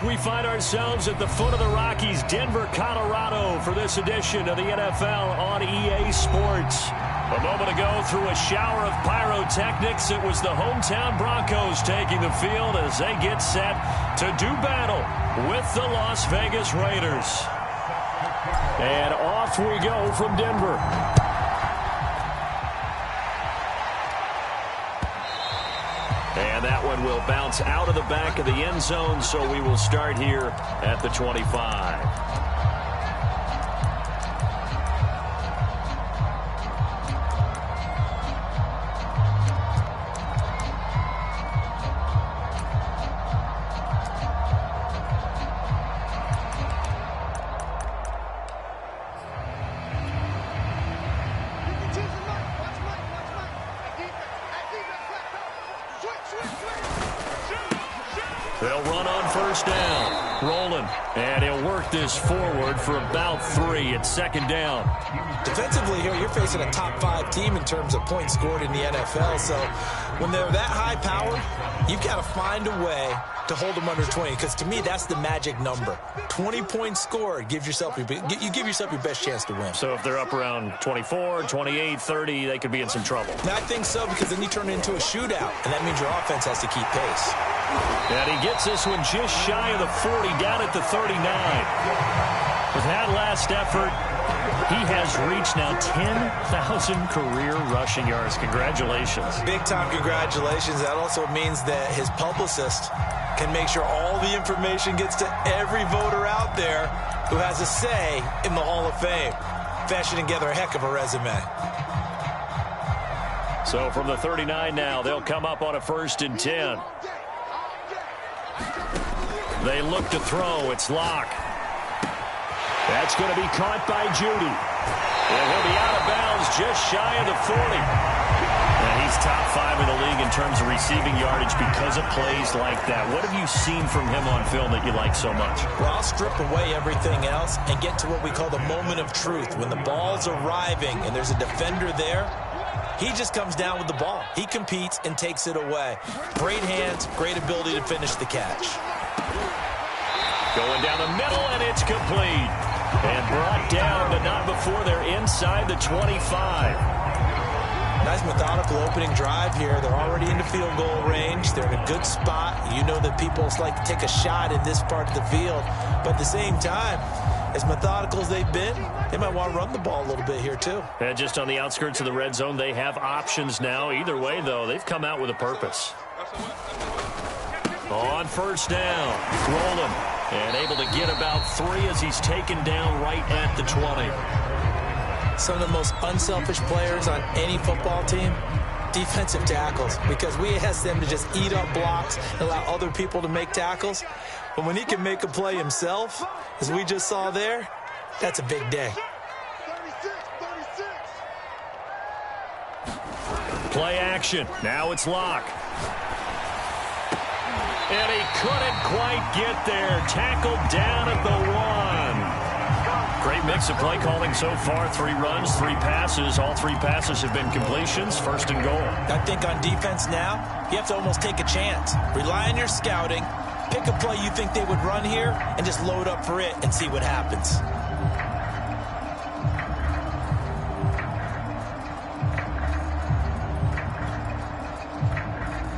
We find ourselves at the foot of the Rockies, Denver, Colorado, for this edition of the NFL on EA Sports. A moment ago, through a shower of pyrotechnics, it was the hometown Broncos taking the field as they get set to do battle with the Las Vegas Raiders. And off we go from Denver. And that one will bounce out of the back of the end zone, so we will start here at the 25. They'll run on first down. Rolling. And he'll work this forward for about 3 at second down. Defensively here, you're facing a top 5 team in terms of points scored in the NFL. So when they're that high powered, you've got to find a way to hold them under 20. Because to me, that's the magic number. 20 points scored, you give yourself your best chance to win. So if they're up around 24, 28, 30, they could be in some trouble. And I think so, because then you turn it into a shootout, and that means your offense has to keep pace. And he gets this one just shy of the 40, down at the 39. With that last effort, he has reached now 10,000 career rushing yards. Congratulations. Big-time congratulations. That also means that his publicist can make sure all the information gets to every voter out there who has a say in the Hall of Fame. Fashioning together a heck of a resume. So from the 39 now, they'll come up on a 1st and 10. They look to throw. It's Locke. That's going to be caught by Judy. And he'll be out of bounds just shy of the 40. And he's top 5 in the league in terms of receiving yardage because of plays like that. What have you seen from him on film that you like so much? Well, I'll strip away everything else and get to what we call the moment of truth. When the ball's arriving and there's a defender there, he just comes down with the ball. He competes and takes it away. Great hands, great ability to finish the catch. Going down the middle, and it's complete. And brought down, but not before they're inside the 25. Nice methodical opening drive here. They're already into field goal range. They're in a good spot. You know that people like to take a shot in this part of the field. But at the same time, as methodical as they've been, they might want to run the ball a little bit here too. And just on the outskirts of the red zone, they have options now. Either way, though, they've come out with a purpose. On first down, rolling, and able to get about 3 as he's taken down right at the 20. Some of the most unselfish players on any football team, defensive tackles, because we ask them to just eat up blocks and allow other people to make tackles. But when he can make a play himself, as we just saw there, that's a big day. Play action. Now it's Locke. And he couldn't quite get there. Tackled down at the 1. Great mix of play calling so far. 3 runs, 3 passes. All 3 passes have been completions. 1st and goal. I think on defense now, you have to almost take a chance. Rely on your scouting. Pick a play you think they would run here and just load up for it and see what happens.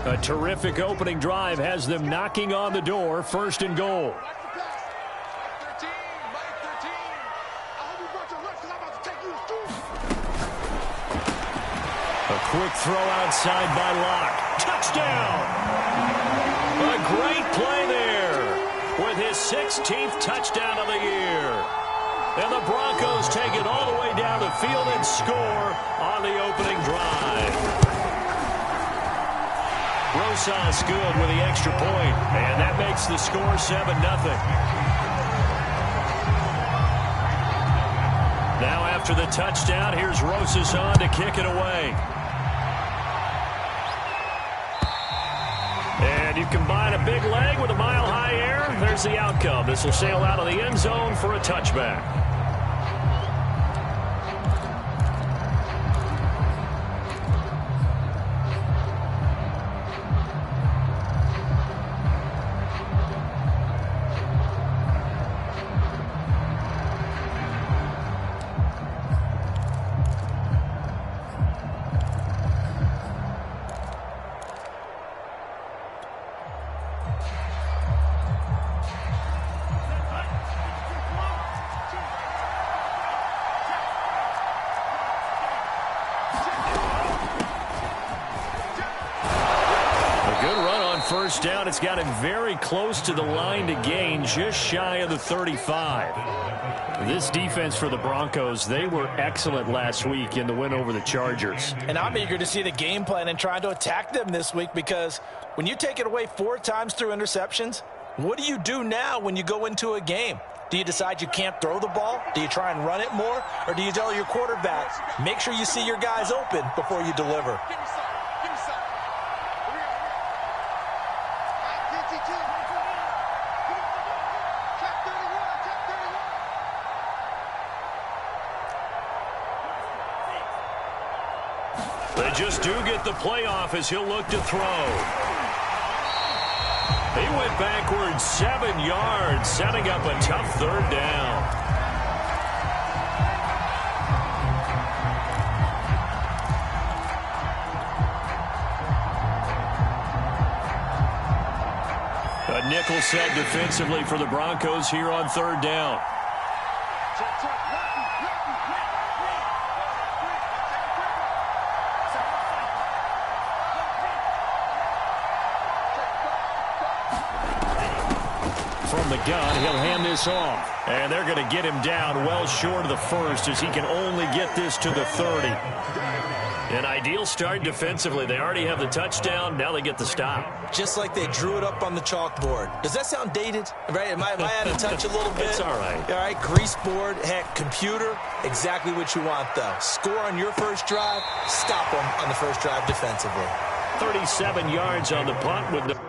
A terrific opening drive has them knocking on the door. 1st and goal. A quick throw outside by Locke. Touchdown! A great play there with his 16th touchdown of the year. And the Broncos take it all the way down the field and score on the opening drive. Rosas good with the extra point, and that makes the score 7-0. Now after the touchdown, here's Rosas on to kick it away. And you combine a big leg with a mile-high air, there's the outcome. This will sail out of the end zone for a touchback. first down. It's got him very close to the line to gain, just shy of the 35. This defense for the Broncos, they were excellent last week in the win over the Chargers. And I'm eager to see the game plan and trying to attack them this week, because when you take it away 4 times through interceptions, what do you do now when you go into a game? Do you decide you can't throw the ball? Do you try and run it more? Or do you tell your quarterback, make sure you see your guys open before you deliver? They just do get the playoff as he'll look to throw. He went backwards 7 yards, setting up a tough third down. A nickel set defensively for the Broncos here on third down. From the gun, he'll hand this off. And they're going to get him down well short of the first, as he can only get this to the 30. An ideal start defensively. They already have the touchdown. Now they get the stop. Just like they drew it up on the chalkboard. Does that sound dated? Right? Am I out of touch a little bit? It's all right. All right, grease board, heck, computer, exactly what you want, though. Score on your first drive, stop them on the first drive defensively. 37 yards on the punt with the...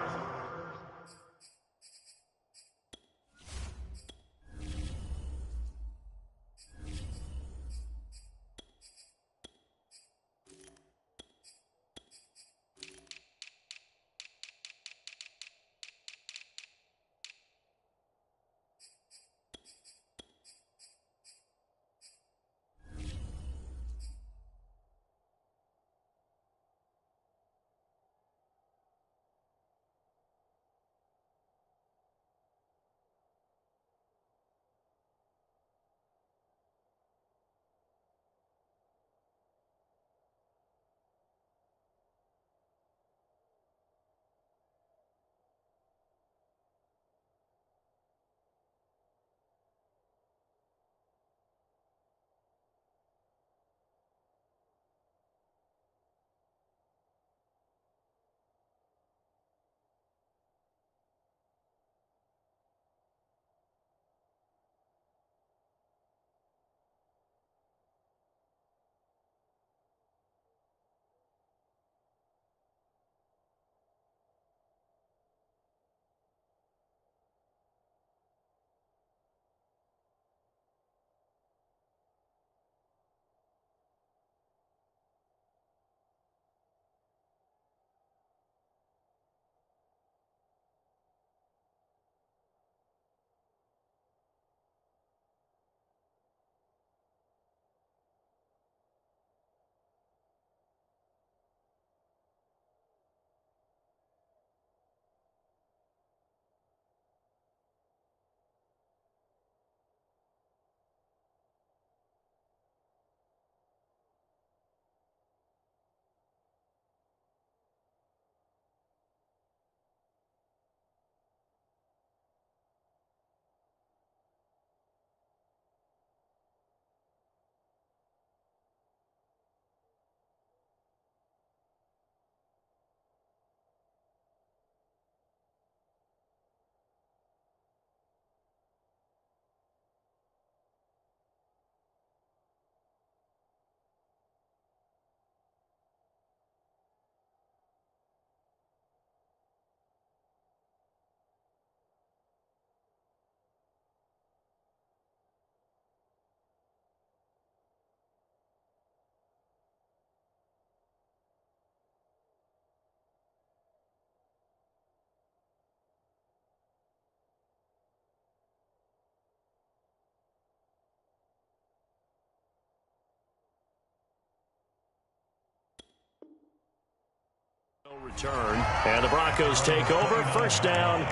return, and the Broncos take over. First down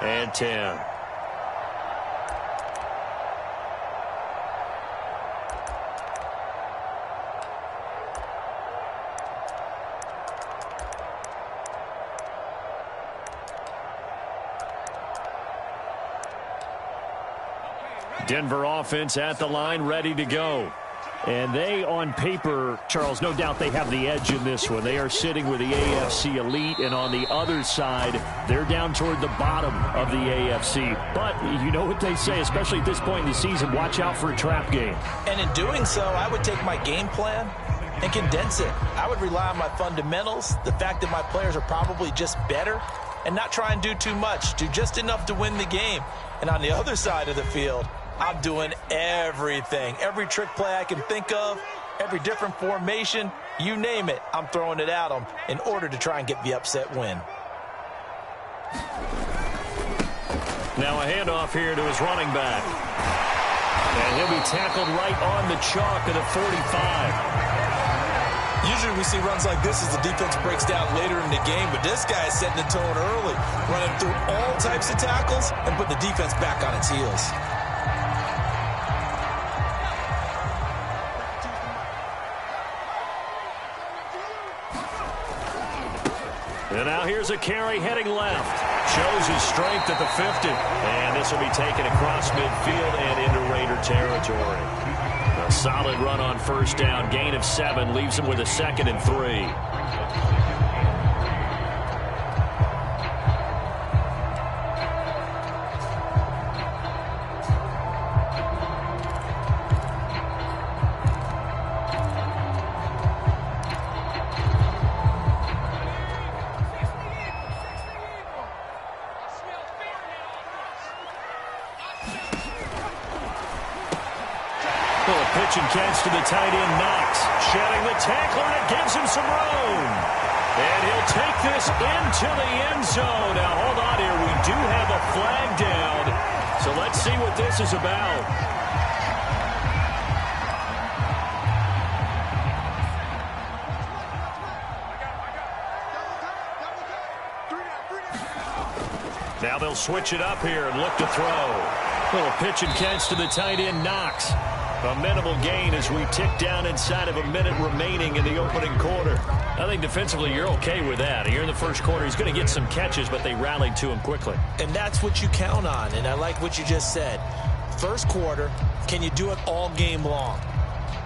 and 10. Denver offense at the line, ready to go. And they, on paper, Charles, no doubt they have the edge in this one. They are sitting with the AFC elite, and on the other side, they're down toward the bottom of the AFC. But you know what they say, especially at this point in the season, watch out for a trap game. And in doing so, I would take my game plan and condense it. I would rely on my fundamentals, the fact that my players are probably just better, and not try and do too much. Do just enough to win the game. And on the other side of the field, I'm doing everything. Every trick play I can think of, every different formation, you name it, I'm throwing it at them in order to try and get the upset win. Now a handoff here to his running back. And he'll be tackled right on the chalk of the 45. Usually we see runs like this as the defense breaks down later in the game, but this guy is setting the tone early, running through all types of tackles and putting the defense back on its heels. And now here's a carry heading left. Shows his strength at the 50. And this will be taken across midfield and into Raider territory. A solid run on first down. Gain of 7 leaves him with a 2nd and 3. Pitch and catch to the tight end, Knox. Shedding the tackler, and it gives him some room. And he'll take this into the end zone. Now, hold on here. We do have a flag down. So let's see what this is about. Now they'll switch it up here and look to throw. Little pitch and catch to the tight end, Knox. A minimal gain as we tick down inside of a minute remaining in the opening quarter. I think defensively you're okay with that. Here in the first quarter, he's going to get some catches, but they rallied to him quickly. And that's what you count on, and I like what you just said. First quarter, can you do it all game long?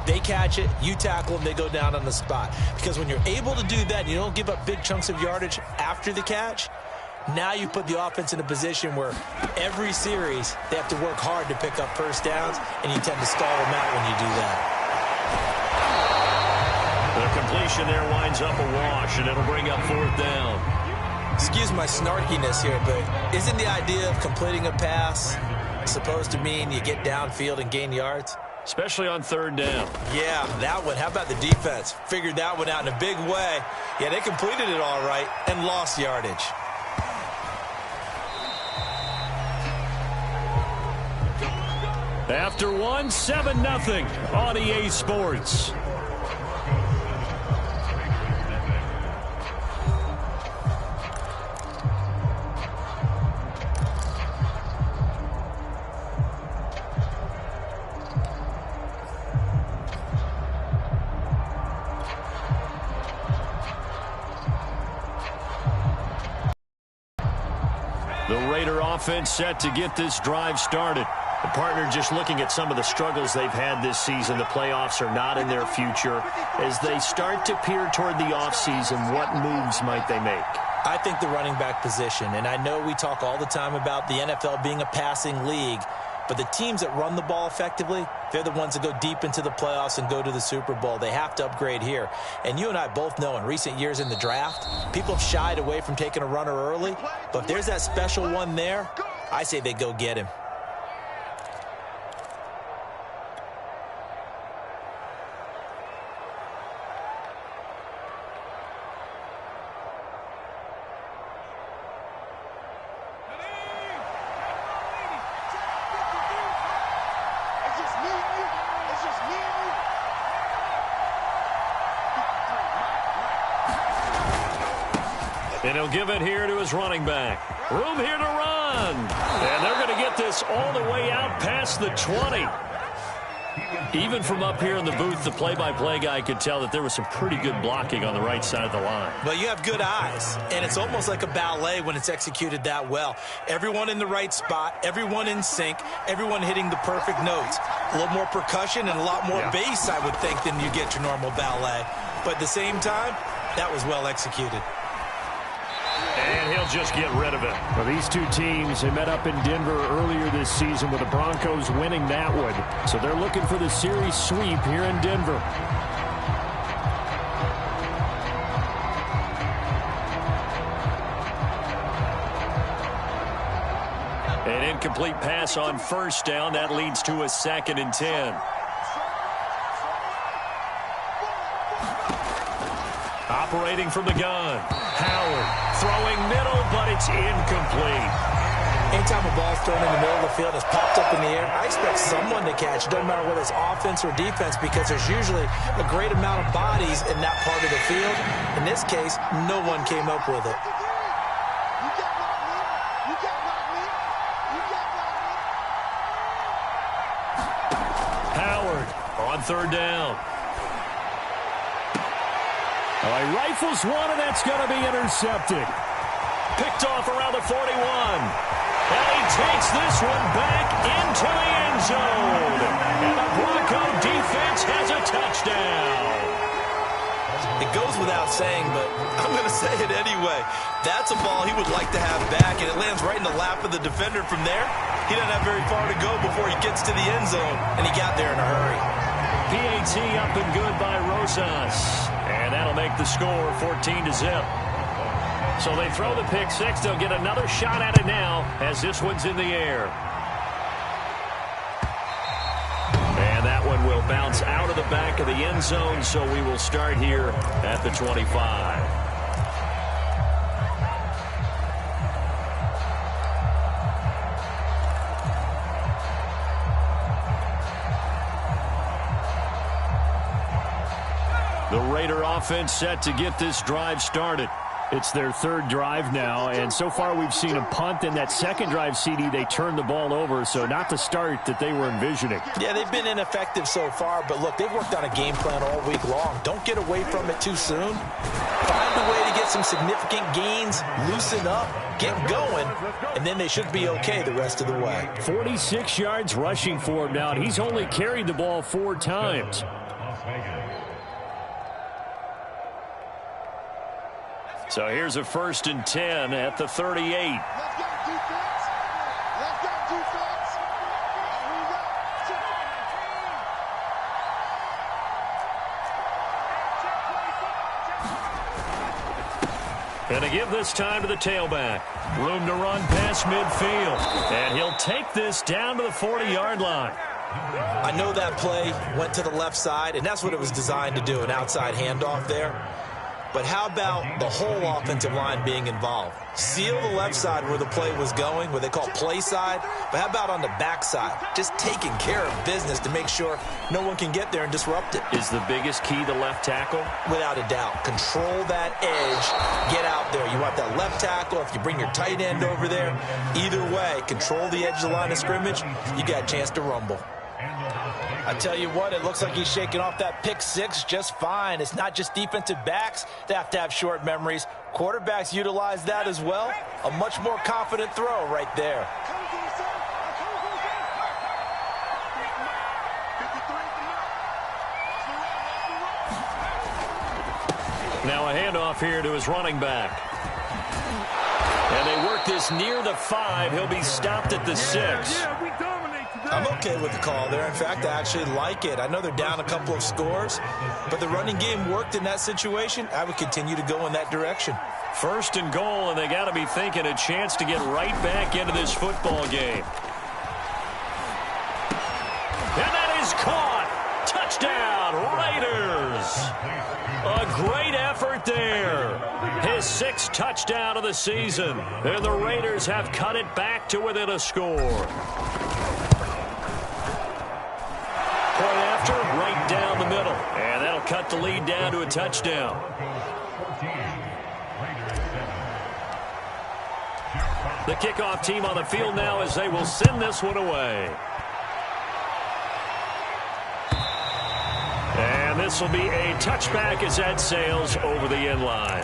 They catch it, you tackle them, they go down on the spot. Because when you're able to do that and you don't give up big chunks of yardage after the catch, now you put the offense in a position where every series they have to work hard to pick up first downs, and you tend to stall them out when you do that. The completion there winds up a wash, and it'll bring up 4th down. Excuse my snarkiness here, but isn't the idea of completing a pass supposed to mean you get downfield and gain yards? Especially on 3rd down. Yeah, that one. How about the defense? Figured that one out in a big way. Yeah, they completed it all right and lost yardage. After 1, 7-0 on EA Sports. The Raider offense set to get this drive started. The partner just looking at some of the struggles they've had this season. The playoffs are not in their future. As they start to peer toward the offseason, what moves might they make? I think the running back position, and I know we talk all the time about the NFL being a passing league, but the teams that run the ball effectively, they're the ones that go deep into the playoffs and go to the Super Bowl. They have to upgrade here. And you and I both know in recent years in the draft, people have shied away from taking a runner early, but if there's that special one there, I say they go get him. And he'll give it here to his running back. Room here to run. And they're going to get this all the way out past the 20. Even from up here in the booth, the play-by-play guy could tell that there was some pretty good blocking on the right side of the line. Well, you have good eyes, and it's almost like a ballet when it's executed that well. Everyone in the right spot, everyone in sync, everyone hitting the perfect notes. A little more percussion and a lot more bass, I would think, than you get your normal ballet. But at the same time, that was well executed. And he'll just get rid of it. Well, these two teams, they met up in Denver earlier this season with the Broncos winning that one. So they're looking for the series sweep here in Denver. An incomplete pass on first down. That leads to a 2nd and 10. Operating from the gun. Howard throwing middle, but it's incomplete. Anytime a ball's thrown in the middle of the field, it's popped up in the air, I expect someone to catch. It doesn't matter whether it's offense or defense, because there's usually a great amount of bodies in that part of the field. In this case, no one came up with it. Howard on 3rd down. He rifles one, and that's going to be intercepted. Picked off around the 41. And he takes this one back into the end zone. And the Bronco defense has a touchdown. It goes without saying, but I'm going to say it anyway. That's a ball he would like to have back, and it lands right in the lap of the defender from there. He doesn't have very far to go before he gets to the end zone, and he got there in a hurry. PAT up and good by Rosas. And that'll make the score 14-0. So they throw the pick six. They'll get another shot at it now as this one's in the air. And that one will bounce out of the back of the end zone, so we will start here at the 25. The Raider offense set to get this drive started. It's their 3rd drive now, and so far we've seen a punt. In that 2nd drive, CD, they turned the ball over, so not the start that they were envisioning. Yeah, they've been ineffective so far, but look, they've worked on a game plan all week long. Don't get away from it too soon. Find a way to get some significant gains, loosen up, get going, and then they should be okay the rest of the way. 46 yards rushing for him now, and he's only carried the ball 4 times. So here's a 1st and 10 at the 38. Let's go, defense. Let's go, defense. And to give this time to the tailback. Room to run past midfield. And he'll take this down to the 40-yard line. I know that play went to the left side, and that's what it was designed to do, an outside handoff there. But how about the whole offensive line being involved? Seal the left side where the play was going, what they call play side. But how about on the back side? Just taking care of business to make sure no one can get there and disrupt it. Is the biggest key the left tackle? Without a doubt. Control that edge. Get out there. You want that left tackle. If you bring your tight end over there, either way, control the edge of the line of scrimmage. You got a chance to rumble. I tell you what, it looks like he's shaking off that pick six just fine. It's not just defensive backs that have short memories. Quarterbacks utilize that as well. A much more confident throw right there. Now a handoff here to his running back. And they work this near the 5. He'll be stopped at the 6. I'm okay with the call there. In fact, I actually like it. I know they're down a couple of scores, but the running game worked in that situation. I would continue to go in that direction. 1st and goal, and they got to be thinking a chance to get right back into this football game. And that is caught. Touchdown, Raiders. A great effort there. His 6th touchdown of the season. And the Raiders have cut it back to within a score. Point after, right down the middle. And that'll cut the lead down to a touchdown. The kickoff team on the field now as they will send this one away. this will be a touchback as that sails over the end line.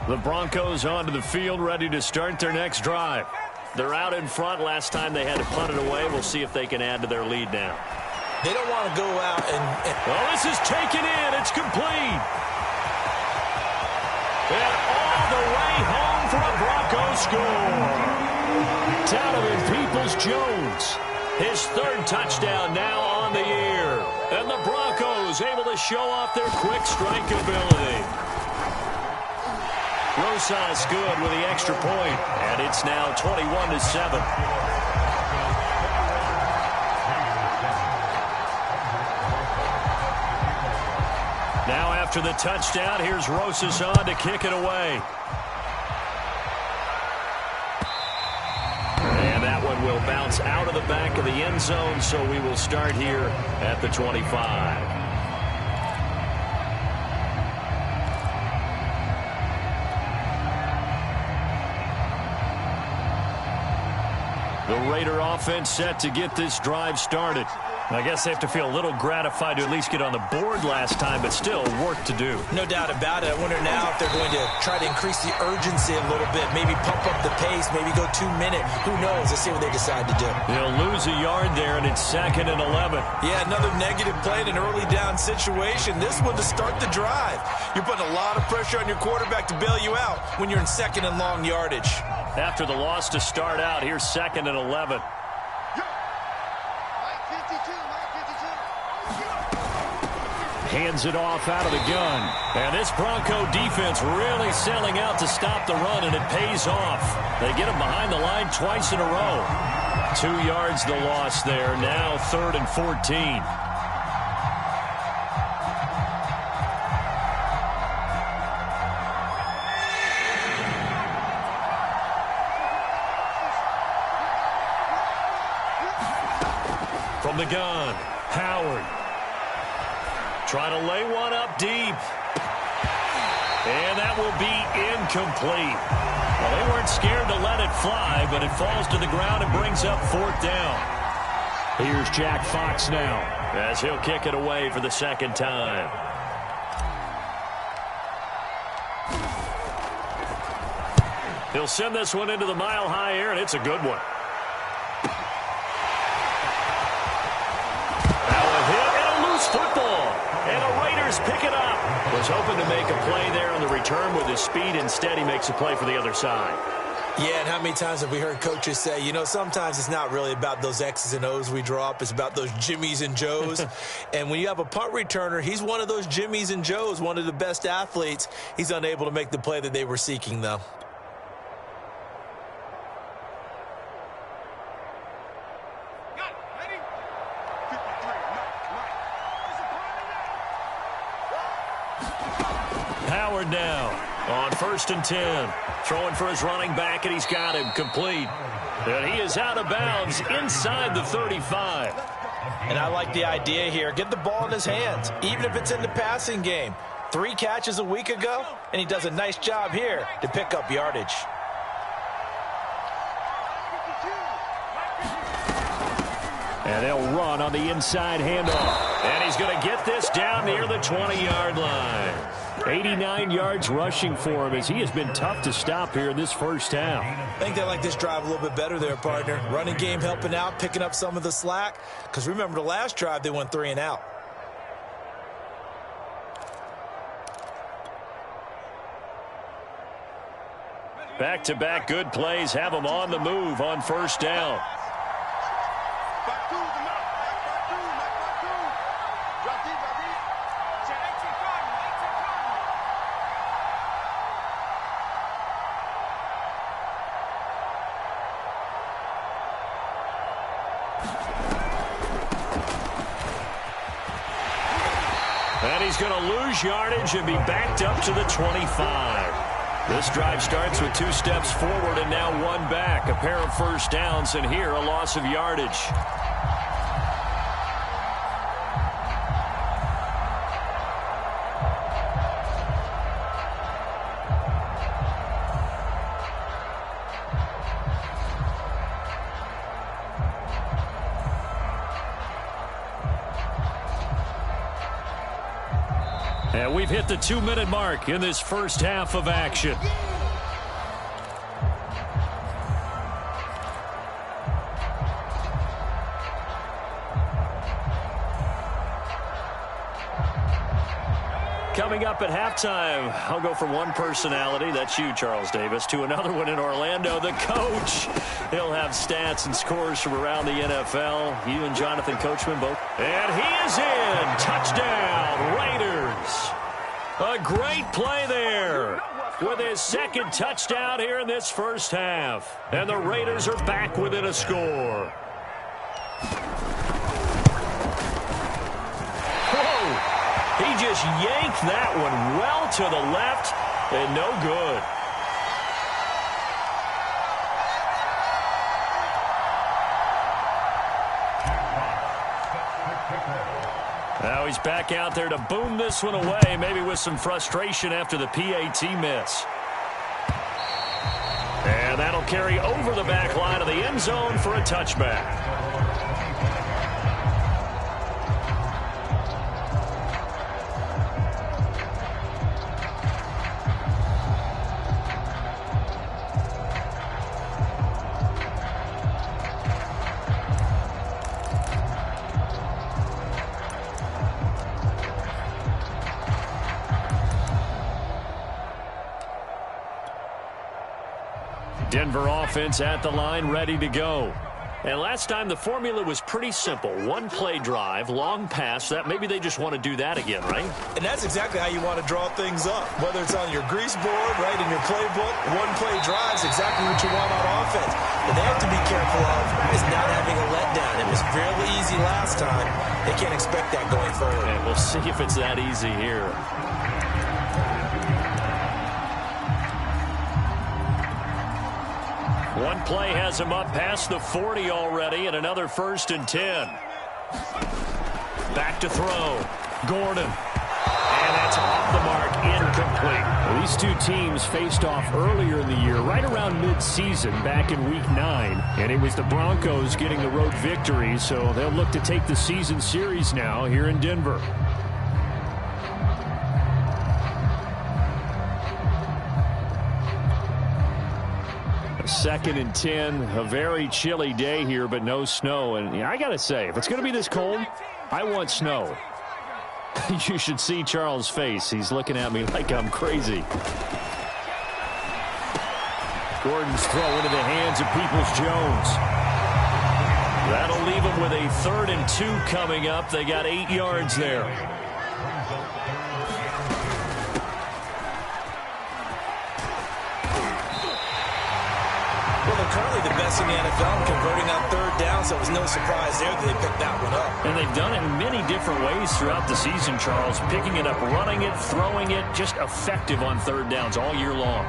The Broncos onto the field, ready to start their next drive. They're out in front. Last time they had to punt it away. We'll see if they can add to their lead now. They don't want to go out and... Well, this is taken in. It's complete. And all the way home for a Broncos score. Donovan Peoples-Jones. His third touchdown now on the year. And the Broncos able to show off their quick strike ability. Rosas good with the extra point, and it's now 21-7. Now after the touchdown, here's Rosas on to kick it away. And that one will bounce out of the back of the end zone, so we will start here at the 25. The Raider offense set to get this drive started. I guess they have to feel a little gratified to at least get on the board last time, but still work to do. No doubt about it. I wonder now if they're going to try to increase the urgency a little bit, maybe pump up the pace, maybe go 2-minute. Who knows? Let's see what they decide to do. They'll lose a yard there, and it's 2nd and 11. Yeah, another negative play in an early down situation. This one to start the drive. You're putting a lot of pressure on your quarterback to bail you out when you're in 2nd and long yardage. After the loss to start out, here's 2nd and 11. Hands it off out of the gun. And this Bronco defense really selling out to stop the run, and it pays off. They get him behind the line twice in a row. 2 yards the loss there. Now 3rd and 14. From the gun, Howard. Trying to lay one up deep. And that will be incomplete. Well, they weren't scared to let it fly, but it falls to the ground and brings up 4th down. Here's Jack Fox now, as he'll kick it away for the 2nd time. He'll send this one into the mile-high air, and it's a good one. Now a hit and a loose football. And the Raiders pick it up. Was hoping to make a play there on the return with his speed. Instead, he makes a play for the other side. Yeah, and how many times have we heard coaches say, you know, sometimes it's not really about those X's and O's we drop. It's about those Jimmies and Joes. And when you have a punt returner, he's one of those Jimmies and Joes, one of the best athletes. He's unable to make the play that they were seeking, though. Howard now on 1st and 10. Throwing for his running back, and he's got him complete. And he is out of bounds inside the 35. And I like the idea here. Get the ball in his hands, even if it's in the passing game. 3 catches a week ago, and he does a nice job here to pick up yardage. And they'll run on the inside handoff. And he's going to get this down near the 20-yard line. 89 yards rushing for him, as he has been tough to stop here in this first half. I think they like this drive a little bit better there, partner. Running game helping out, picking up some of the slack. Because remember, the last drive, they went 3 and out. Back-to-back good plays have him on the move on 1st down. And he's going to lose yardage and be backed up to the 25. This drive starts with 2 steps forward and now 1 back. A pair of 1st downs, and here a loss of yardage. And we've hit the 2-minute mark in this first half of action. Coming up at halftime, I'll go from one personality, that's you, Charles Davis, to another one in Orlando, the coach. He'll have stats and scores from around the NFL. You and Jonathan Coachman both. And he is in. Touchdown, Raiders. A great play there with his second touchdown here in this first half. And the Raiders are back within a score. He just yanked that one well to the left and no good. Now he's back out there to boom this one away, maybe with some frustration after the PAT miss. And that'll carry over the back line of the end zone for a touchback. Denver offense at the line, ready to go. And last time the formula was pretty simple. One play drive, long pass. That maybe they just want to do that again, right? And that's exactly how you want to draw things up. Whether it's on your grease board, right, in your playbook, one play drive is exactly what you want on offense. But they have to be careful of is not having a letdown. It was fairly easy last time. They can't expect that going forward. And we'll see if it's that easy here. One play has him up past the 40 already, and another 1st and 10. Back to throw. Gordon. And that's off the mark, incomplete. Well, these two teams faced off earlier in the year, right around mid-season, back in Week 9. And it was the Broncos getting the road victory, so they'll look to take the season series now here in Denver. Second and 10, a very chilly day here, but no snow. And I got to say, if it's going to be this cold, I want snow. You should see Charles' face. He's looking at me like I'm crazy. Gordon's throw into the hands of Peoples-Jones. That'll leave them with a 3rd and 2 coming up. They got 8 yards there. Currently the best in the NFL in converting on 3rd down, so it was no surprise there that they picked that one up. And they've done it in many different ways throughout the season, Charles. Picking it up, running it, throwing it, just effective on 3rd downs all year long.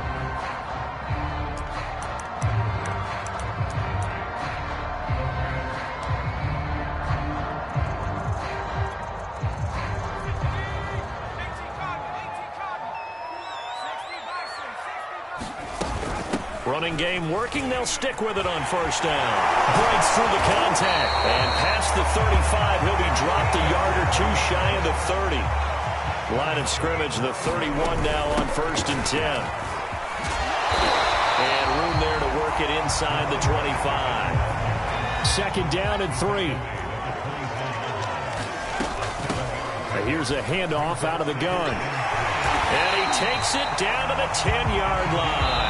Running game working. They'll stick with it on 1st down. Breaks through the contact. And past the 35, he'll be dropped a yard or 2 shy of the 30. Line of scrimmage, the 31 now on 1st and 10. And room there to work it inside the 25. 2nd down and 3. Here's a handoff out of the gun. And he takes it down to the 10-yard line.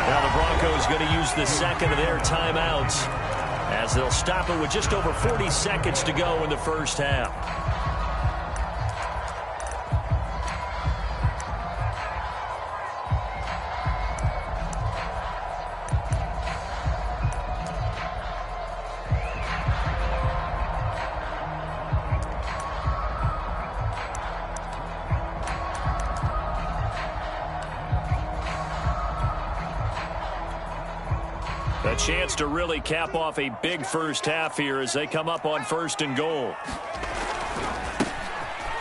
Now the Broncos going to use the 2nd of their timeouts as they'll stop it with just over 40 seconds to go in the first half. A chance to really cap off a big first half here as they come up on 1st and goal.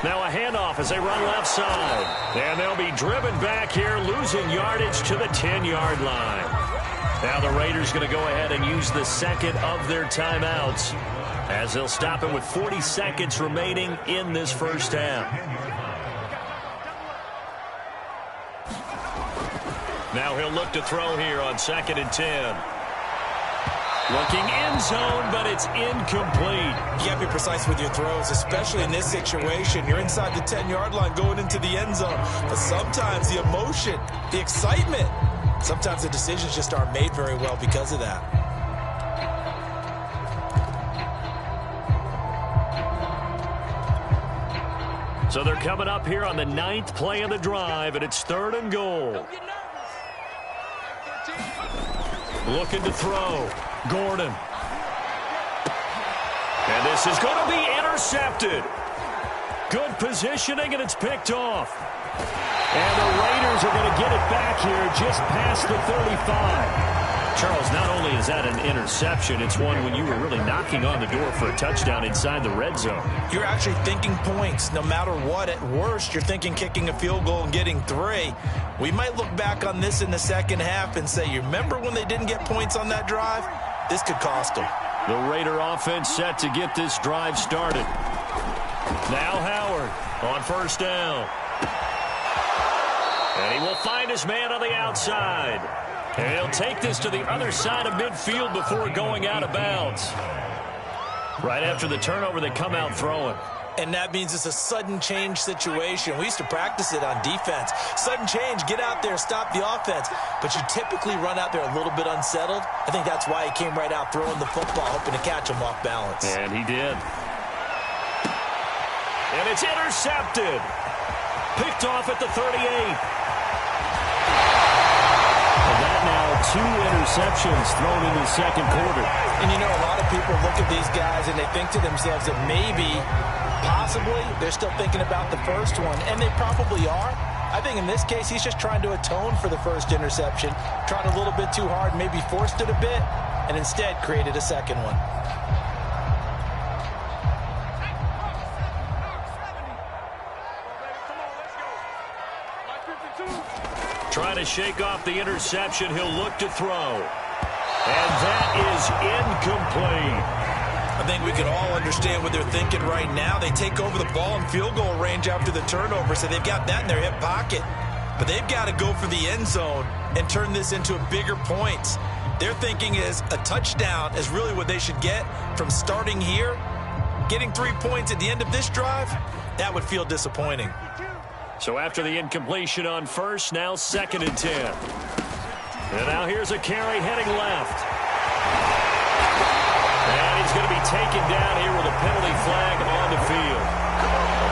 Now a handoff as they run left side. And they'll be driven back here, losing yardage to the 10-yard line. Now the Raiders going to go ahead and use the 2nd of their timeouts as they'll stop it with 40 seconds remaining in this first half. Now he'll look to throw here on 2nd and 10. Looking end zone, but it's incomplete. You got to be precise with your throws, especially in this situation. You're inside the 10-yard line going into the end zone. But sometimes the emotion, the excitement, sometimes the decisions just aren't made very well because of that. So they're coming up here on the 9th play of the drive, and it's 3rd and goal. Looking to throw. Gordon. And this is going to be intercepted. Good positioning, and it's picked off. And the Raiders are going to get it back here just past the 35. Charles, not only is that an interception, it's one when you were really knocking on the door for a touchdown inside the red zone. You're actually thinking points no matter what. At worst, you're thinking kicking a field goal and getting 3. We might look back on this in the second half and say, you remember when they didn't get points on that drive? This could cost them. The Raider offense set to get this drive started. Now Howard on 1st down. And he will find his man on the outside. And he'll take this to the other side of midfield before going out of bounds. Right after the turnover, they come out throwing. And that means it's a sudden change situation. We used to practice it on defense. Sudden change, get out there, stop the offense. But you typically run out there a little bit unsettled. I think that's why he came right out throwing the football, hoping to catch him off balance. And he did. And it's intercepted. Picked off at the 38. Now 2 interceptions thrown in the second quarter. And you know, a lot of people look at these guys and they think to themselves that maybe, possibly, they're still thinking about the first one, and they probably are. I think in this case, he's just trying to atone for the first interception, tried a little bit too hard, maybe forced it a bit, and instead created a second one. Trying to shake off the interception. He'll look to throw. And that is incomplete. I think we can all understand what they're thinking right now. They take over the ball in field goal range after the turnover, so they've got that in their hip pocket. But they've got to go for the end zone and turn this into a bigger points. Their thinking is a touchdown is really what they should get from starting here. Getting 3 points at the end of this drive, that would feel disappointing. So after the incompletion on 1st, now 2nd and 10. And now here's a carry heading left. And he's going to be taken down here with a penalty flag on the field.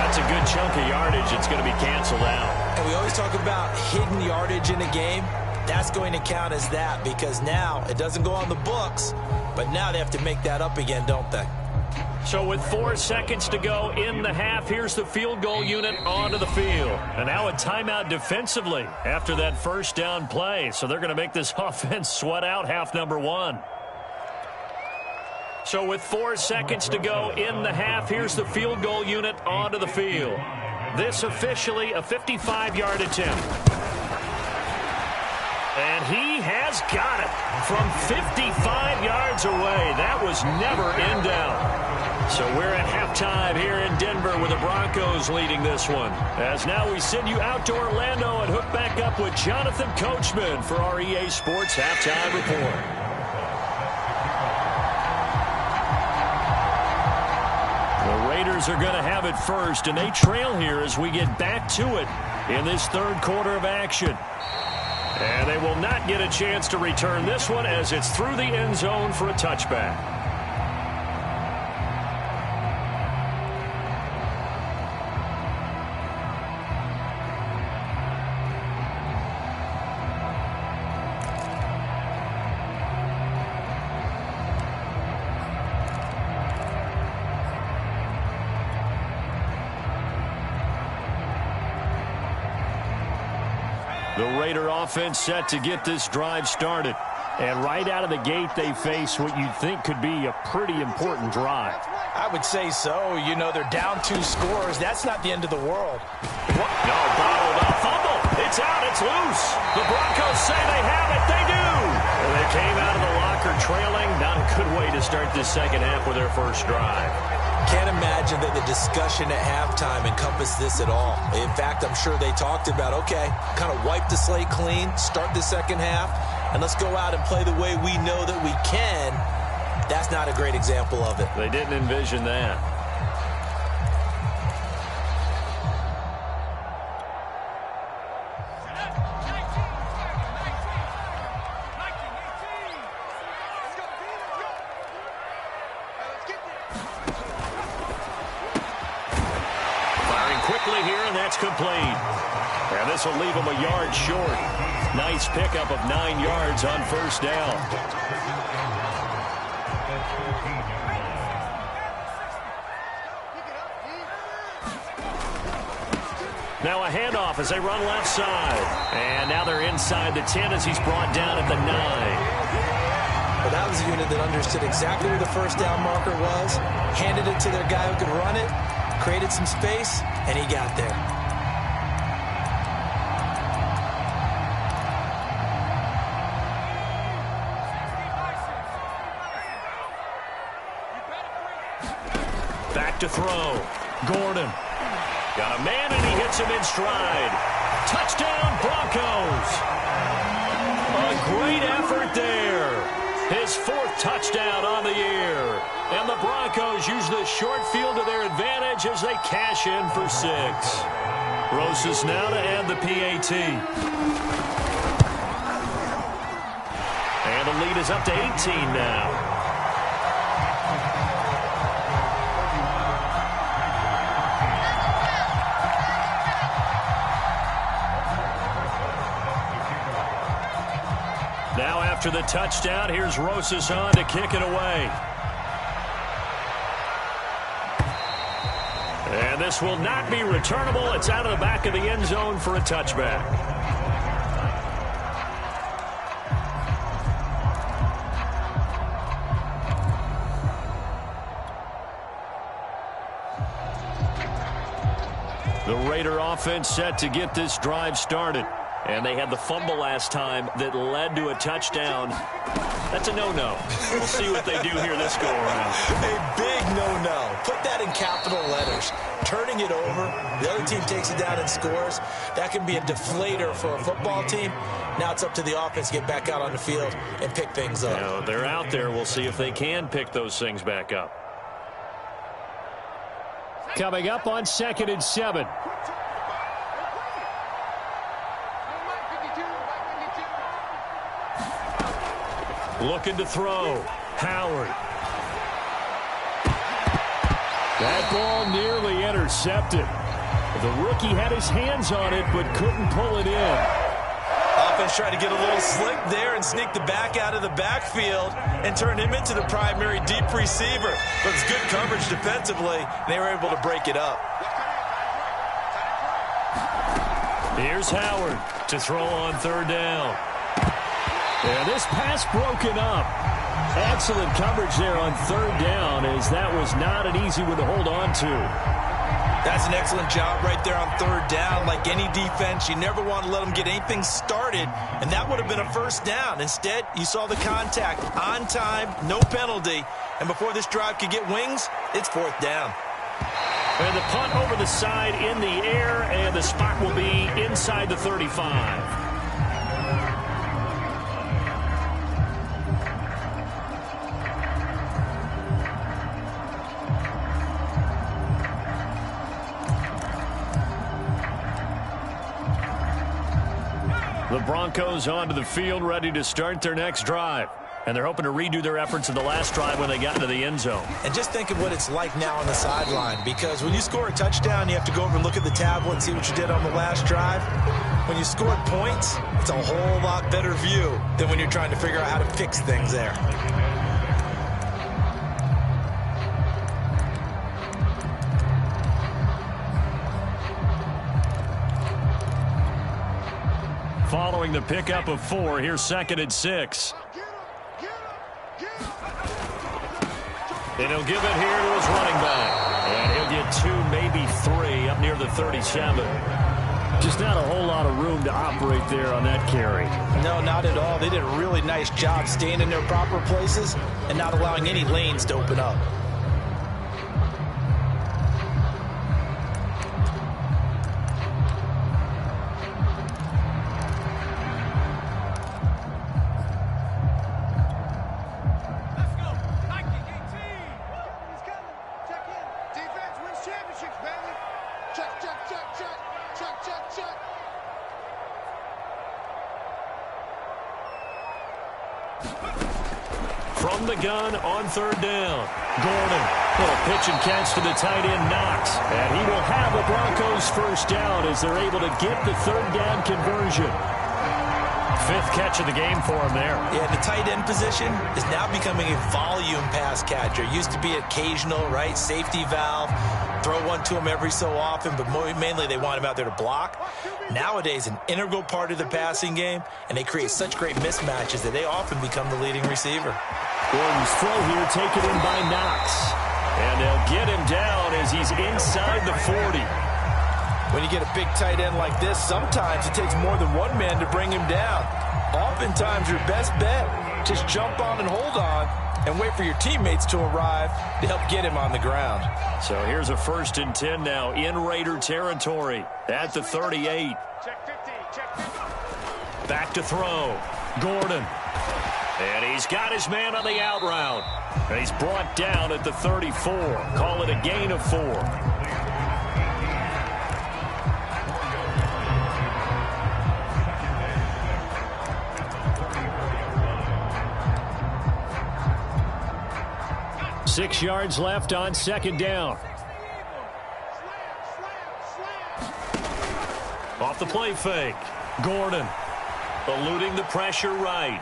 That's a good chunk of yardage. It's going to be canceled out. And we always talk about hidden yardage in a game. That's going to count as that because now it doesn't go on the books, but now they have to make that up again, don't they? So with 4 seconds to go in the half, here's the field goal unit onto the field. And now a timeout defensively after that first down play. So they're going to make this offense sweat out half number 1. So with 4 seconds to go in the half, here's the field goal unit onto the field. This officially a 55-yard attempt. And he has got it from 55 yards away. That was never in doubt. So we're at halftime here in Denver with the Broncos leading this one. As now we send you out to Orlando and hook back up with Jonathan Coachman for our EA Sports Halftime Report. The Raiders are going to have it first, and they trail here as we get back to it in this 3rd quarter of action. And they will not get a chance to return this one as it's through the end zone for a touchback. The Raider offense set to get this drive started. And right out of the gate, they face what you'd think could be a pretty important drive. I would say so. You know, they're down 2 scores. That's not the end of the world. What? No, bottled up. Fumble. It's out. It's loose. The Broncos say they have it. They do. And they came out of the locker trailing. Not a good way to start this second half with their first drive. Can't imagine that the discussion at halftime encompassed this at all. In fact, I'm sure they talked about, okay, kind of wipe the slate clean, start the second half, and let's go out and play the way we know that we can. That's not a great example of it. They didn't envision that. Quickly here, and that's complete. And this will leave him a yard short. Nice pickup of 9 yards on first down. Now a handoff as they run left side. And now they're inside the 10 as he's brought down at the 9. Well, that was a unit that understood exactly where the first down marker was, handed it to their guy who could run it, created some space, and he got there. Back to throw. Gordon. Got a man, and he hits him in stride. Touchdown, Broncos. A great effort there. His 4th touchdown on the year. And the Broncos use the short field to their advantage as they cash in for 6. Rosas now to add the PAT. And the lead is up to 18 now. Now after the touchdown, here's Rosas on to kick it away. And this will not be returnable. It's out of the back of the end zone for a touchback. The Raider offense set to get this drive started. And they had the fumble last time that led to a touchdown. That's a no-no. We'll see what they do here this go-around. A big no-no. Put that in capital letters. Turning it over, the other team takes it down and scores. That can be a deflator for a football team. Now it's up to the offense to get back out on the field and pick things up. Now, they're out there. We'll see if they can pick those things back up. Coming up on 2nd and 7. Looking to throw. Howard. That ball nearly intercepted. The rookie had his hands on it but couldn't pull it in. Offense tried to get a little slick there and sneak the back out of the backfield and turn him into the primary deep receiver. But it's good coverage defensively, and they were able to break it up. Here's Howard to throw on 3rd down. And this pass broken up. Excellent coverage there on 3rd down, as that was not an easy one to hold on to. That's an excellent job right there on 3rd down. Like any defense, you never want to let them get anything started, and that would have been a first down. Instead, you saw the contact on time, no penalty, and before this drive could get wings, it's 4th down. And the punt over the side in the air, and the spot will be inside the 35. The Broncos onto the field, ready to start their next drive. And they're hoping to redo their efforts in the last drive when they got into the end zone. And just think of what it's like now on the sideline, because when you score a touchdown, you have to go over and look at the tablet and see what you did on the last drive. When you scored points, it's a whole lot better view than when you're trying to figure out how to fix things there. Following the pickup of 4, here's 2nd and 6. And he'll give it here to his running back. And he'll get 2, maybe 3 up near the 37. Just not a whole lot of room to operate there on that carry. No, not at all. They did a really nice job staying in their proper places and not allowing any lanes to open up. From the gun on third down. Gordon. Little pitch and catch to the tight end, Knox. And he will have a Broncos first down as they're able to get the third down conversion. Fifth catch of the game for him there. Yeah, the tight end position is now becoming a volume pass catcher. Used to be occasional, right? Safety valve. Throw one to him every so often, but mainly they want him out there to block. Nowadays, an integral part of the passing game, and they create such great mismatches that they often become the leading receiver. Gordon's throw here taken in by Knox. And they'll get him down as he's inside the 40. When you get a big tight end like this, sometimes it takes more than one man to bring him down. Oftentimes, your best bet, just jump on and hold on and wait for your teammates to arrive to help get him on the ground. So here's a 1st and 10 now in Raider territory at the 38. Back to throw. Gordon. And he's got his man on the out route. And he's brought down at the 34. Call it a gain of 4. Six yards left on second down. Off the play fake. Gordon eluding the pressure right.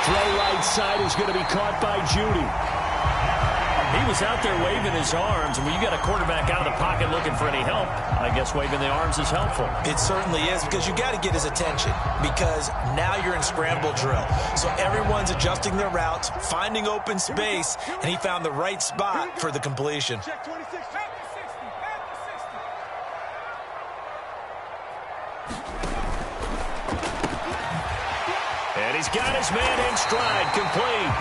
Throw right side is going to be caught by Judy. He was out there waving his arms, and when you got a quarterback out of the pocket looking for any help, I guess waving the arms is helpful. It certainly is, because you got to get his attention, because now you're in scramble drill. So everyone's adjusting their routes, finding open space, and he found the right spot for the completion. And he's got his man in stride, complete.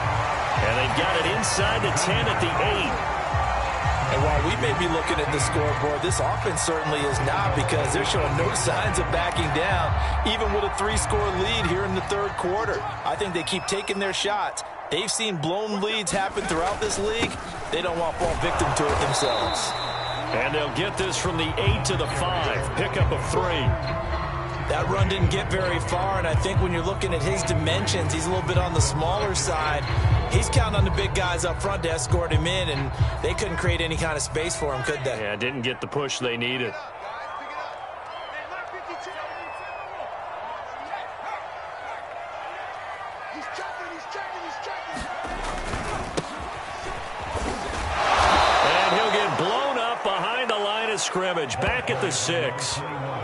And they've got it inside the 10 at the 8. And while we may be looking at the scoreboard, this offense certainly is not, because they're showing no signs of backing down, even with a 3-score lead here in the third quarter. I think they keep taking their shots. They've seen blown leads happen throughout this league. They don't want to fall victim to it themselves. And they'll get this from the 8 to the 5. Pickup of 3. That run didn't get very far, and I think when you're looking at his dimensions, he's a little bit on the smaller side. He's counting on the big guys up front to escort him in, and they couldn't create any kind of space for him, could they? Yeah, didn't get the push they needed. And he'll get blown up behind the line of scrimmage, back at the 6.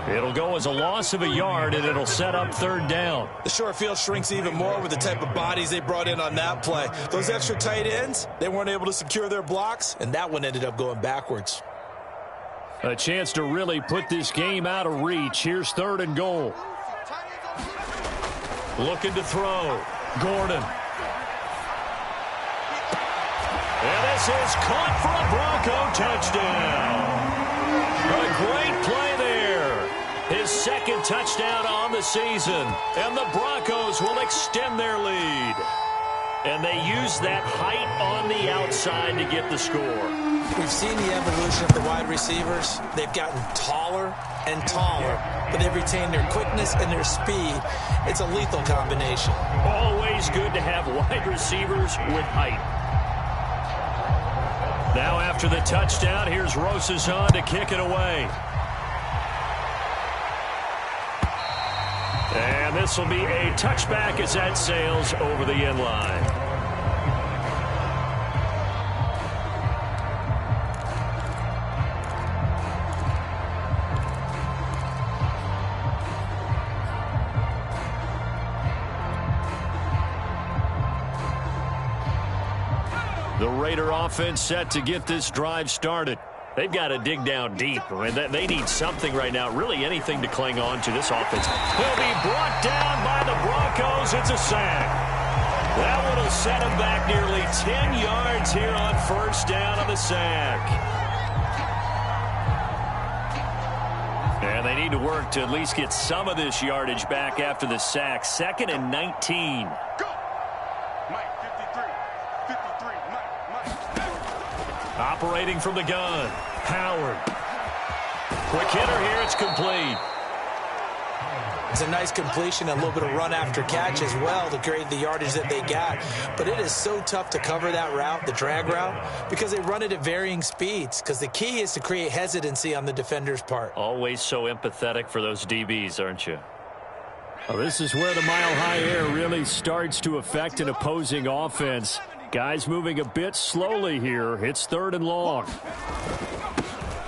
It'll go as a loss of a yard, and it'll set up third down. The short field shrinks even more with the type of bodies they brought in on that play. Those extra tight ends, they weren't able to secure their blocks, and that one ended up going backwards. A chance to really put this game out of reach. Here's 3rd and goal. Looking to throw. Gordon. And this is caught for a Bronco touchdown. A great play there. His 2nd touchdown on the season. And the Broncos will extend their lead. And they use that height on the outside to get the score. We've seen the evolution of the wide receivers. They've gotten taller and taller, but they've retained their quickness and their speed. It's a lethal combination. Always good to have wide receivers with height. Now after the touchdown, here's Rosazon to kick it away. And this will be a touchback as that sails over the end line. The Raider offense set to get this drive started. They've got to dig down deep. I mean, they need something right now, really anything to cling on to this offense. He'll be brought down by the Broncos. It's a sack. That one will set him back nearly 10 yards here on first down on the sack. And they need to work to at least get some of this yardage back after the sack. 2nd and 19. Operating from the gun. Howard. Quick hitter here. It's complete. It's a nice completion, a little bit of run after catch as well to create the yardage that they got. But it is so tough to cover that route, the drag route, because they run it at varying speeds. Because the key is to create hesitancy on the defender's part. Always so empathetic for those DBs, aren't you? Well, this is where the mile-high air really starts to affect an opposing offense. Guys moving a bit slowly here. It's 3rd and long.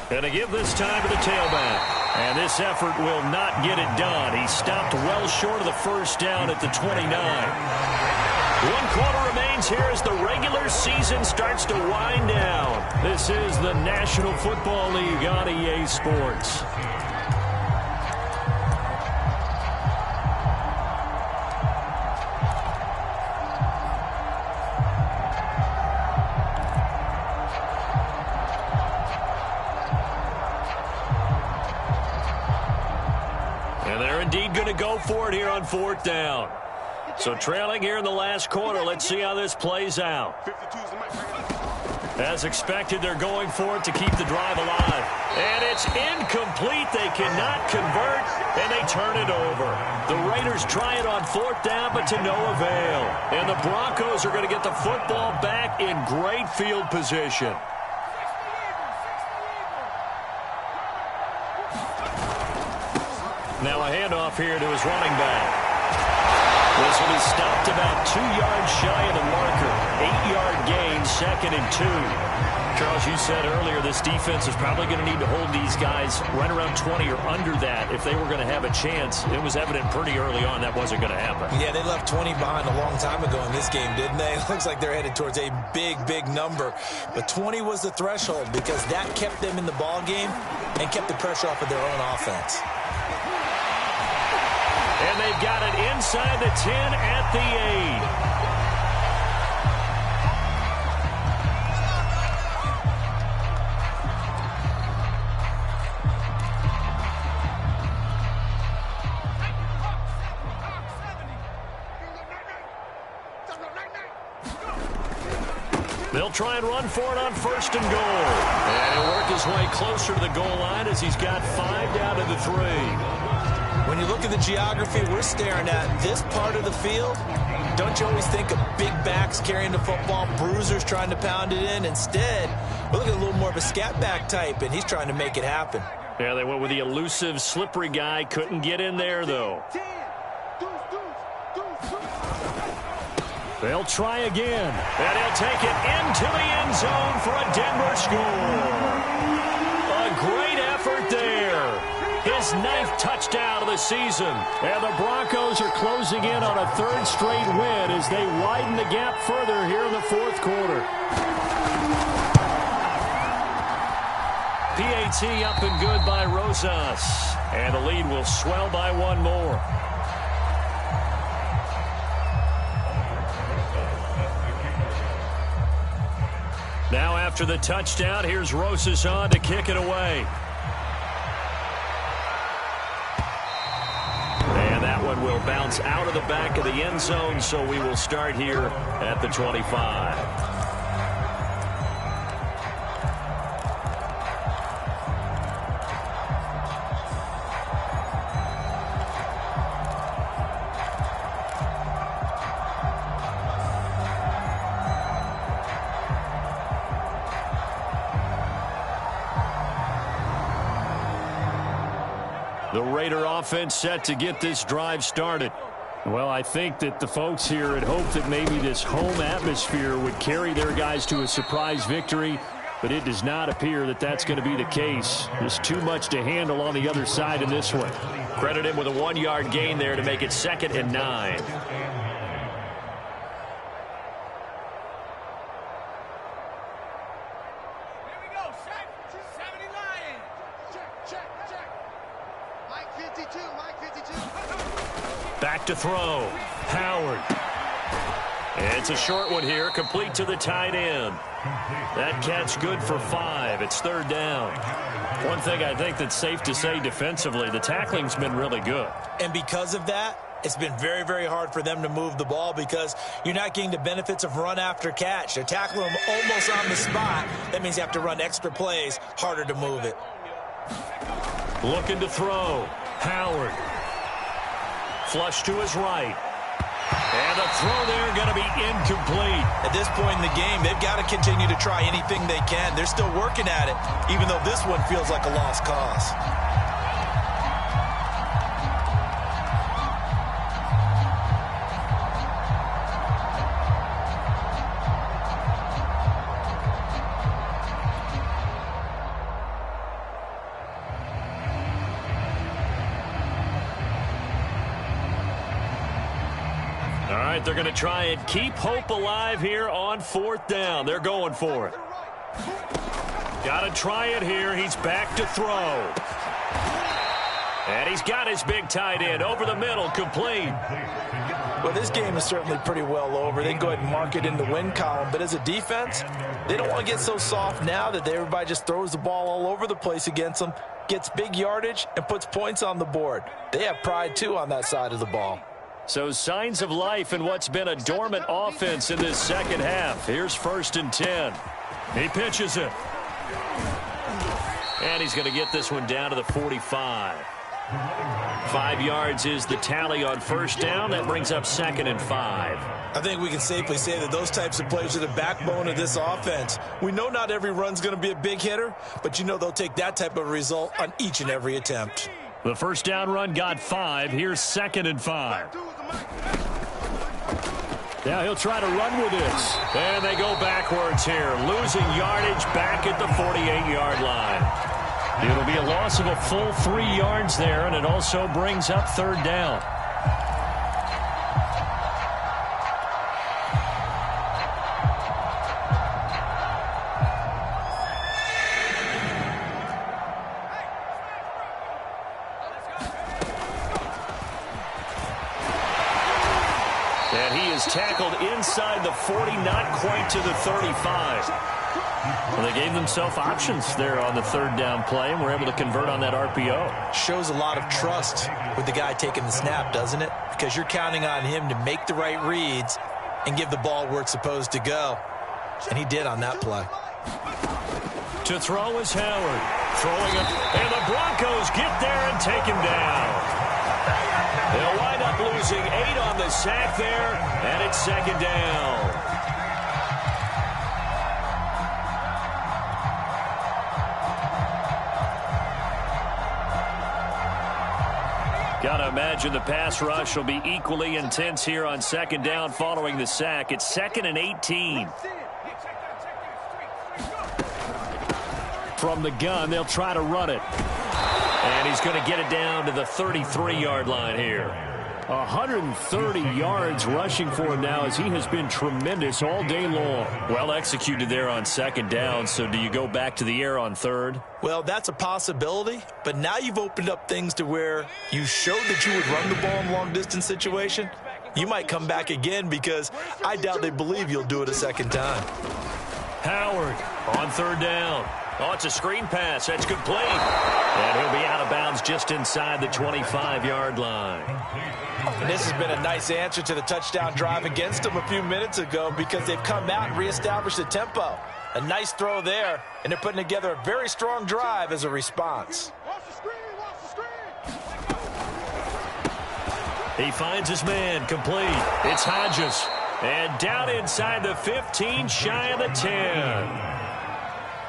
And to give this time to the tailback. And this effort will not get it done. He stopped well short of the first down at the 29. 1 quarter remains here as the regular season starts to wind down. This is the National Football League on EA Sports. Going to go for it here on 4th down. So trailing here in the last quarter. Let's see how this plays out. As expected, they're going for it to keep the drive alive. And it's incomplete. They cannot convert, and they turn it over. The Raiders try it on 4th down, but to no avail. And the Broncos are going to get the football back in great field position. Now a handoff here to his running back. This one is stopped about 2 yards shy of the marker. 8-yard gain, 2nd and 2. Charles, you said earlier this defense is probably going to need to hold these guys right around 20 or under that if they were going to have a chance. It was evident pretty early on that wasn't going to happen. Yeah, they left 20 behind a long time ago in this game, didn't they? It looks like they're headed towards a big, big number. But 20 was the threshold because that kept them in the ball game and kept the pressure off of their own offense. And they've got it inside the 10 at the 8. They'll try and run for it on 1st and goal. And he'll work his way closer to the goal line as he's got 5 down to the 3. When you look at the geography we're staring at, this part of the field, don't you always think of big backs carrying the football, bruisers trying to pound it in? Instead, we're looking at a little more of a scat back type, and he's trying to make it happen. Yeah, they went with the elusive, slippery guy. Couldn't get in there, though. They'll try again. And he'll take it into the end zone for a Denver score. A great effort there. His 9th touchdown of the season. And the Broncos are closing in on a 3rd straight win as they widen the gap further here in the 4th quarter. PAT up and good by Rosas. And the lead will swell by 1 more. Now after the touchdown, here's Rosas on to kick it away. And that one will bounce out of the back of the end zone, so we will start here at the 25. The Raider offense set to get this drive started. Well, I think that the folks here had hoped that maybe this home atmosphere would carry their guys to a surprise victory, but it does not appear that that's going to be the case. There's too much to handle on the other side in this one. Credit him with a 1-yard gain there to make it 2nd and 9. Back to throw. Howard. It's a short one here, complete to the tight end. That catch good for 5. It's 3rd down. One thing I think that's safe to say defensively, the tackling's been really good. And because of that, it's been very, very hard for them to move the ball because you're not getting the benefits of run after catch. They're tackling them almost on the spot. That means you have to run extra plays, harder to move it. Looking to throw. Howard. flush to his right. And the throw there going to be incomplete. At this point in the game, they've got to continue to try anything they can. They're still working at it, even though this one feels like a lost cause. All right, they're going to try and keep hope alive here on 4th down. They're going for it. Got to try it here. He's back to throw. And he's got his big tight end over the middle, complete. Well, this game is certainly pretty well over. They can go ahead and mark it in the win column. But as a defense, they don't want to get so soft now that everybody just throws the ball all over the place against them, gets big yardage, and puts points on the board. They have pride, too, on that side of the ball. So signs of life in what's been a dormant offense in this second half. Here's 1st and 10. He pitches it. And he's going to get this one down to the 45. 5 yards is the tally on 1st down. That brings up 2nd and 5. I think we can safely say that those types of plays are the backbone of this offense. We know not every run's going to be a big hitter, but you know they'll take that type of result on each and every attempt. The 1st down run got 5. Here's 2nd and 5. Now he'll try to run with this. And they go backwards here, losing yardage back at the 48-yard line. It'll be a loss of a full 3 yards there, and it also brings up 3rd down. And he is tackled inside the 40, not quite to the 35. Well, they gave themselves options there on the 3rd down play, and were able to convert on that RPO. Shows a lot of trust with the guy taking the snap, doesn't it? Because you're counting on him to make the right reads and give the ball where it's supposed to go. And he did on that play. To throw is Howard. Throwing it, and the Broncos get there and take him down. They'll wind up losing 8 on the sack there, and it's 2nd down. Got to imagine the pass rush will be equally intense here on 2nd down following the sack. It's 2nd and 18. From the gun, they'll try to run it. And he's going to get it down to the 33-yard line here. 130 yards rushing for him now, as he has been tremendous all day long. Well executed there on 2nd down. So do you go back to the air on 3rd? Well, that's a possibility. But now you've opened up things to where you showed that you would run the ball in a long-distance situation. You might come back again, because I doubt they believe you'll do it a second time. Howard on 3rd down. Oh, it's a screen pass. That's complete. And he'll be out of bounds just inside the 25-yard line. And this has been a nice answer to the touchdown drive against them a few minutes ago, because they've come out and reestablished the tempo. A nice throw there, and they're putting together a very strong drive as a response. He finds his man, complete. It's Hodges. And down inside the 15, shy of the 10.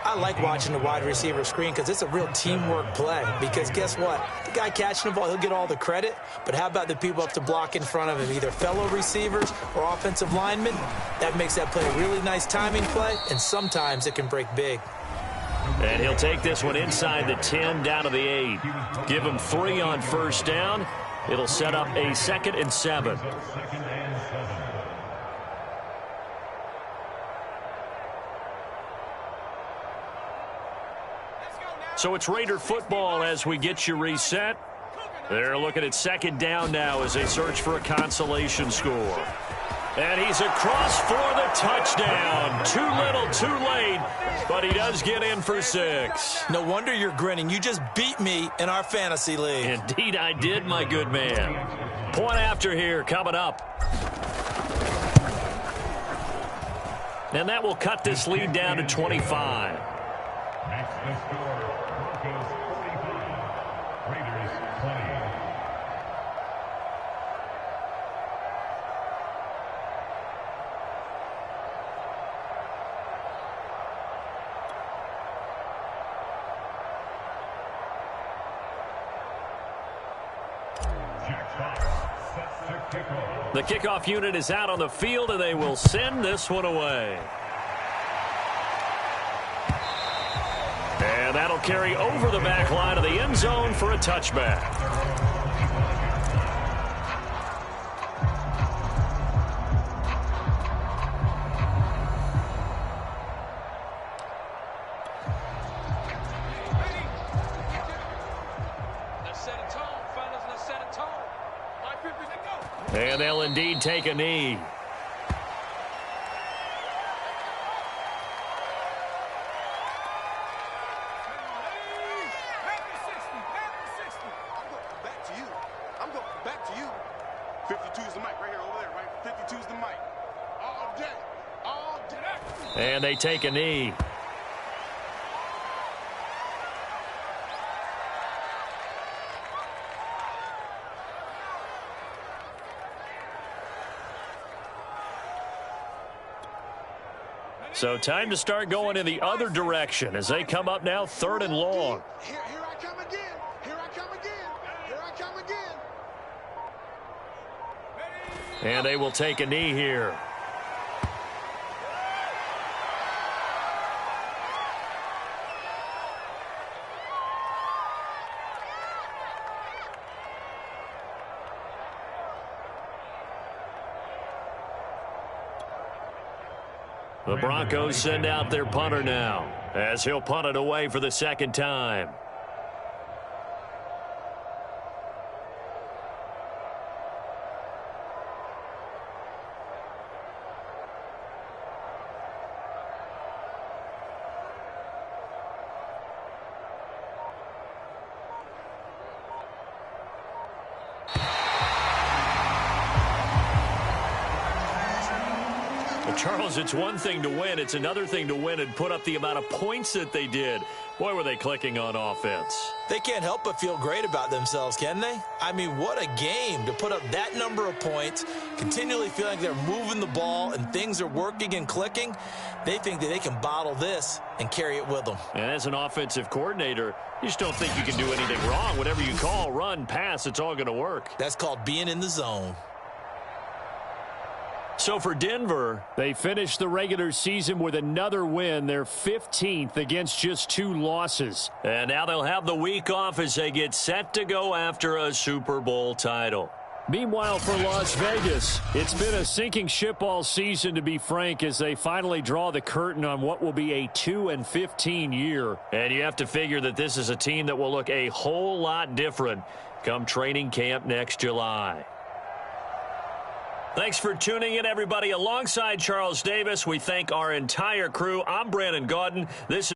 I like watching the wide receiver screen, because it's a real teamwork play. Because guess what? The guy catching the ball, he'll get all the credit. But how about the people up to block in front of him, either fellow receivers or offensive linemen? That makes that play a really nice timing play, and sometimes it can break big. And he'll take this one inside the 10, down to the 8. Give him 3 on 1st down. It'll set up a 2nd and 7. So it's Raider football as we get you reset. They're looking at 2nd down now as they search for a consolation score. And he's across for the touchdown. Too little, too late, but he does get in for 6. No wonder you're grinning. You just beat me in our fantasy league. Indeed I did, my good man. Point after here coming up. And that will cut this lead down to 25. The kickoff unit is out on the field, and they will send this one away. And that'll carry over the back line of the end zone for a touchback. And they'll indeed take a knee. Back to you. I'm going back to you. 52 is the mic right here over there, right? 52 is the mic. All day. All day. And they take a knee. So time to start going in the other direction as they come up now 3rd and long. Here I come again. Here I come again. Here I come again. And they will take a knee here. The Broncos send out their punter now as he'll punt it away for the 2nd time. Charles, it's one thing to win. It's another thing to win and put up the amount of points that they did. Boy, were they clicking on offense. They can't help but feel great about themselves, can they? I mean, what a game to put up that number of points, continually feeling they're moving the ball and things are working and clicking. They think that they can bottle this and carry it with them. And as an offensive coordinator, you just don't think you can do anything wrong. Whatever you call, run, pass, it's all going to work. That's called being in the zone. So for Denver, they finished the regular season with another win. They're 15th against just 2 losses. And now they'll have the week off as they get set to go after a Super Bowl title. Meanwhile, for Las Vegas, it's been a sinking ship all season, to be frank, as they finally draw the curtain on what will be a 2-15 year. And you have to figure that this is a team that will look a whole lot different come training camp next July. Thanks for tuning in, everybody. Alongside Charles Davis, we thank our entire crew. I'm Brandon Gaudin. This is